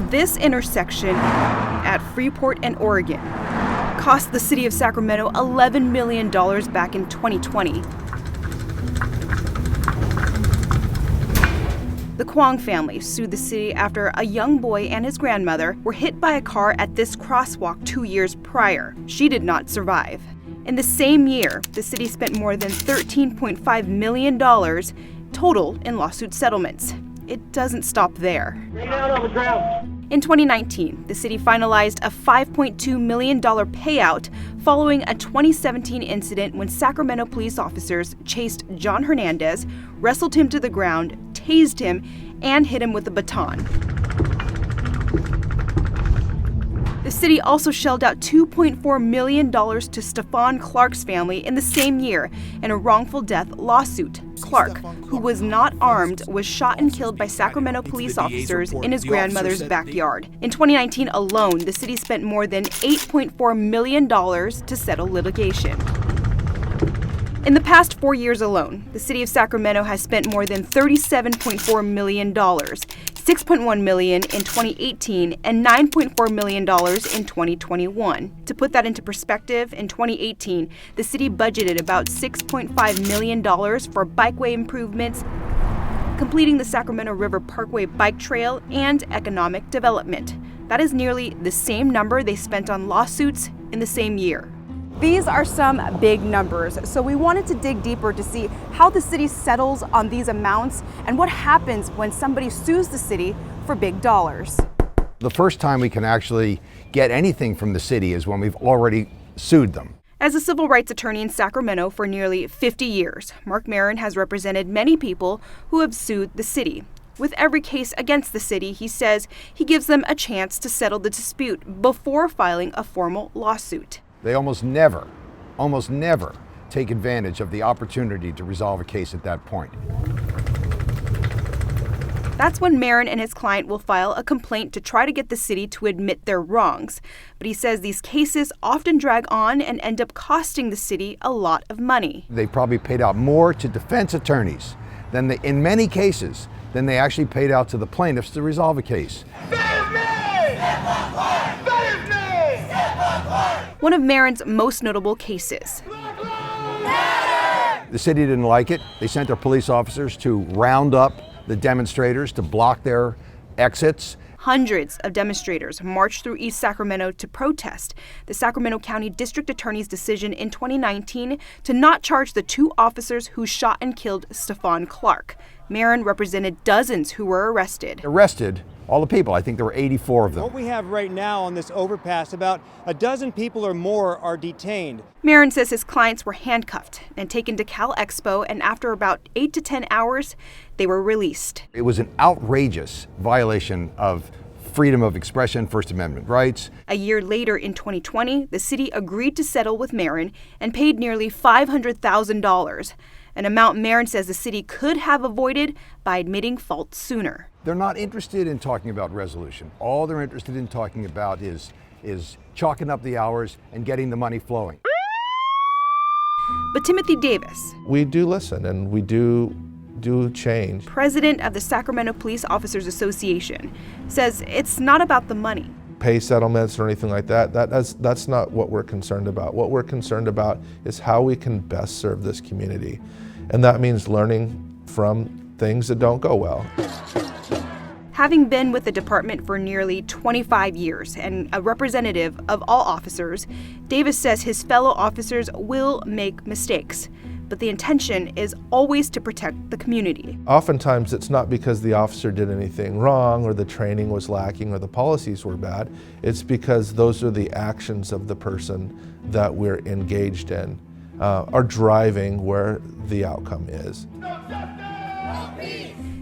This intersection at Freeport and Oregon cost the city of Sacramento $11 million back in 2020. The Kwong family sued the city after a young boy and his grandmother were hit by a car at this crosswalk 2 years prior. She did not survive. In the same year, the city spent more than $13.5 million total in lawsuit settlements. It doesn't stop there. Lay down on the ground. In 2019, the city finalized a $5.2 million payout following a 2017 incident when Sacramento police officers chased John Hernandez, wrestled him to the ground, tased him, and hit him with a baton. The city also shelled out $2.4 million to Stephon Clark's family in the same year in a wrongful death lawsuit. Clark, who was not armed, was shot and killed by Sacramento police officers in his grandmother's backyard. In 2019 alone, the city spent more than $8.4 million to settle litigation. In the past 4 years alone, the city of Sacramento has spent more than $37.4 million, $6.1 million in 2018 and $9.4 million in 2021. To put that into perspective, in 2018, the city budgeted about $6.5 million for bikeway improvements, completing the Sacramento River Parkway bike trail, and economic development. That is nearly the same number they spent on lawsuits in the same year. These are some big numbers, so we wanted to dig deeper to see how the city settles on these amounts and what happens when somebody sues the city for big dollars. The first time we can actually get anything from the city is when we've already sued them. As a civil rights attorney in Sacramento for nearly 50 years, Mark Marin has represented many people who have sued the city. With every case against the city, he says he gives them a chance to settle the dispute before filing a formal lawsuit. They almost never take advantage of the opportunity to resolve a case at that point. That's when Marin and his client will file a complaint to try to get the city to admit their wrongs. But he says these cases often drag on and end up costing the city a lot of money. They probably paid out more to defense attorneys in many cases than they actually paid out to the plaintiffs to resolve a case. Save me! Save me! One of Marin's most notable cases. The city didn't like it. They sent their police officers to round up the demonstrators to block their exits. Hundreds of demonstrators marched through East Sacramento to protest the Sacramento County District Attorney's decision in 2019 to not charge the two officers who shot and killed Stephon Clark. Marin represented dozens who were arrested. All the people, I think there were 84 of them. What we have right now on this overpass, about a dozen people or more are detained. Marin says his clients were handcuffed and taken to Cal Expo, and after about 8 to 10 hours, they were released. It was an outrageous violation of freedom of expression, First Amendment rights. A year later, in 2020, the city agreed to settle with Marin and paid nearly $500,000, an amount Marin says the city could have avoided by admitting fault sooner. They're not interested in talking about resolution. All they're interested in talking about is chalking up the hours and getting the money flowing. But Timothy Davis, we do listen and we do change. President of the Sacramento Police Officers Association, says it's not about the money. Pay settlements or anything like that, that's not what we're concerned about. What we're concerned about is how we can best serve this community. And that means learning from things that don't go well. Having been with the department for nearly 25 years and a representative of all officers, Davis says his fellow officers will make mistakes, but the intention is always to protect the community. Oftentimes it's not because the officer did anything wrong or the training was lacking or the policies were bad. It's because those are the actions of the person that we're engaged in, are driving where the outcome is.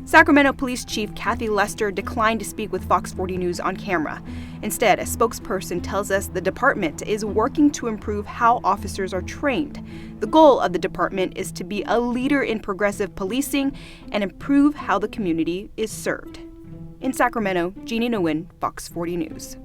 Sacramento Police Chief Kathy Lester declined to speak with Fox 40 News on camera. Instead, a spokesperson tells us the department is working to improve how officers are trained. The goal of the department is to be a leader in progressive policing and improve how the community is served. In Sacramento, Jeannie Nguyen, Fox 40 News.